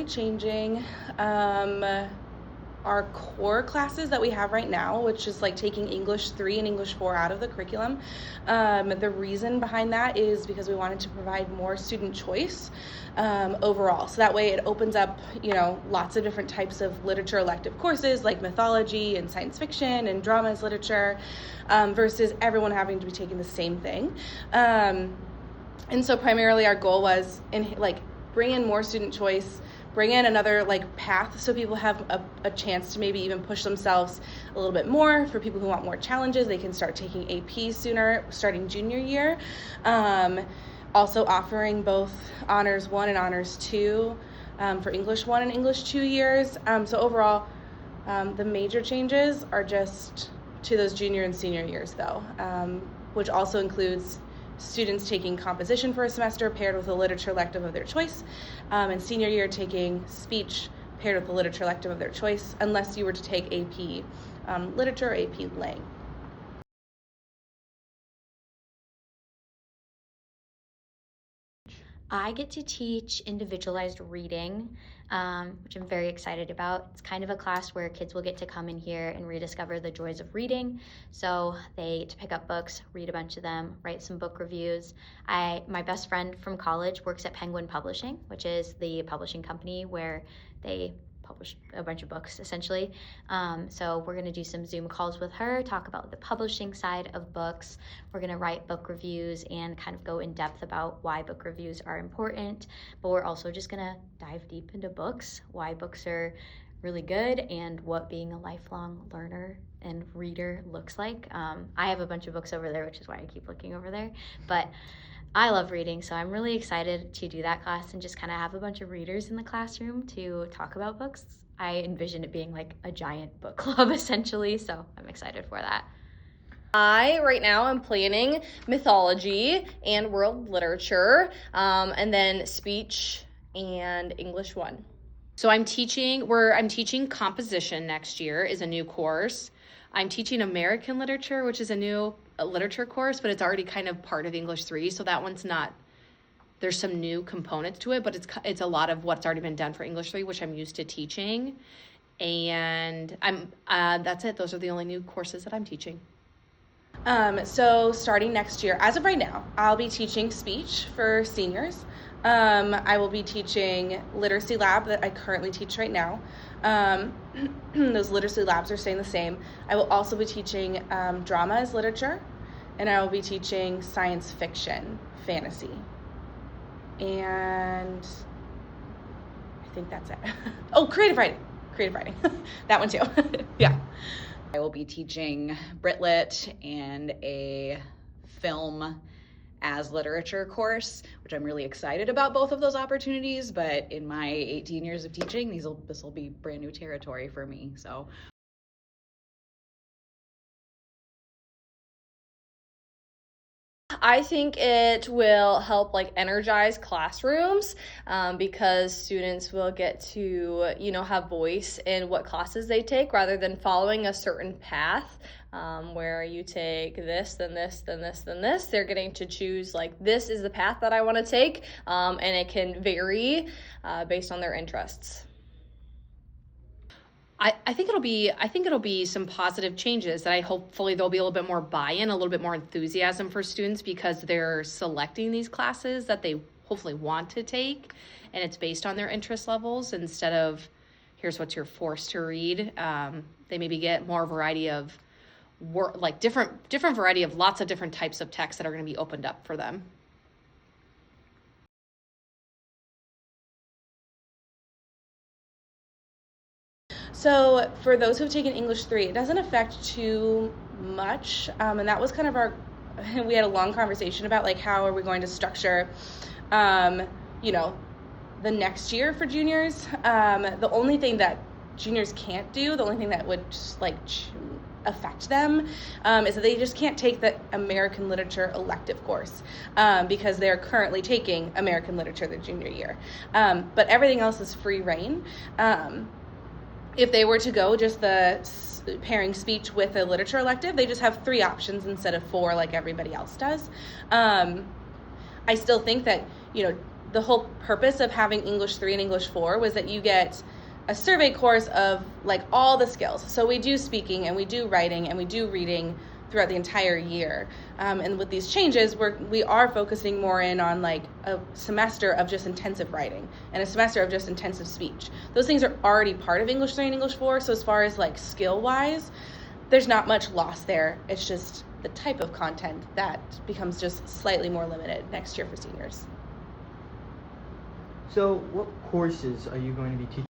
be changing our core classes that we have right now, which is like taking English 3 and English 4 out of the curriculum. The reason behind that is because we wanted to provide more student choice overall. So that way it opens up, lots of different types of literature elective courses like mythology and science fiction and drama as literature, versus everyone having to be taking the same thing. And so primarily our goal was bring in more student choice, bring in another path so people have a chance to maybe even push themselves a little bit more. For people who want more challenges, they can start taking AP sooner, starting junior year. Also offering both Honors 1 and Honors 2 for English 1 and English 2 years. So overall, the major changes are just to those junior and senior years though, which also includes students taking composition for a semester paired with a literature elective of their choice, and senior year taking speech paired with the literature elective of their choice, unless you were to take AP literature or AP Lang. I get to teach individualized reading, which I'm very excited about. It's kind of a class where kids will get to come in here and rediscover the joys of reading. So they get to pick up books, read a bunch of them, write some book reviews. My best friend from college works at Penguin Publishing, which is the publishing company where they publish a bunch of books essentially. So we're going to do some Zoom calls with her, talk about the publishing side of books. We're going to write book reviews and kind of go in depth about why book reviews are important, but we're also just going to dive deep into books, why books are really good, and what being a lifelong learner and reader looks like. I have a bunch of books over there, which is why I keep looking over there, but I love reading, so I'm really excited to do that class and just kind of have a bunch of readers in the classroom to talk about books. I envision it being like a giant book club essentially, so I'm excited for that. I right now am planning mythology and world literature, and then speech and English 1. So I'm teaching composition next year is a new course. I'm teaching American literature, which is a new literature course, but it's already kind of part of English 3, so that one's not, there's some new components to it, but it's a lot of what's already been done for English 3, which I'm used to teaching. And that's it. Those are the only new courses that I'm teaching. So starting next year, as of right now, I'll be teaching speech for seniors. I will be teaching literacy lab that I currently teach right now. Those literacy labs are staying the same. I will also be teaching drama as literature, and I will be teaching science fiction, fantasy. And I think that's it. Oh, creative writing. That one too. Yeah. I will be teaching Brit Lit and a film as literature course, which I'm really excited about both of those opportunities, but in my 18 years of teaching, this will be brand new territory for me. So I think it will help energize classrooms, because students will get to, have voice in what classes they take rather than following a certain path, where you take this, then this, then this, then this. They're getting to choose this is the path that I want to take, and it can vary based on their interests. I think it'll be some positive changes that hopefully there'll be a little bit more buy-in, a little bit more enthusiasm for students because they're selecting these classes that they hopefully want to take, and it's based on their interest levels instead of here's what you're forced to read. They maybe get more variety of different variety of lots of different types of texts that are going to be opened up for them. So for those who've taken English 3, it doesn't affect too much, and that was kind of we had a long conversation about how are we going to structure, the next year for juniors. The only thing that juniors can't do, the only thing that would just affect them, is that they just can't take the American literature elective course, because they're currently taking American literature their junior year. But everything else is free reign. If they were to go just the pairing speech with a literature elective, they just have 3 options instead of 4 like everybody else does. I still think that, the whole purpose of having English 3 and English 4 was that you get a survey course of like all the skills. So we do speaking and we do writing and we do reading throughout the entire year. And with these changes, we are focusing more in on like a semester of just intensive writing and a semester of just intensive speech. Those things are already part of English 3 and English 4. So as far as like skill wise, there's not much loss there. It's just the type of content that becomes just slightly more limited next year for seniors. So what courses are you going to be teaching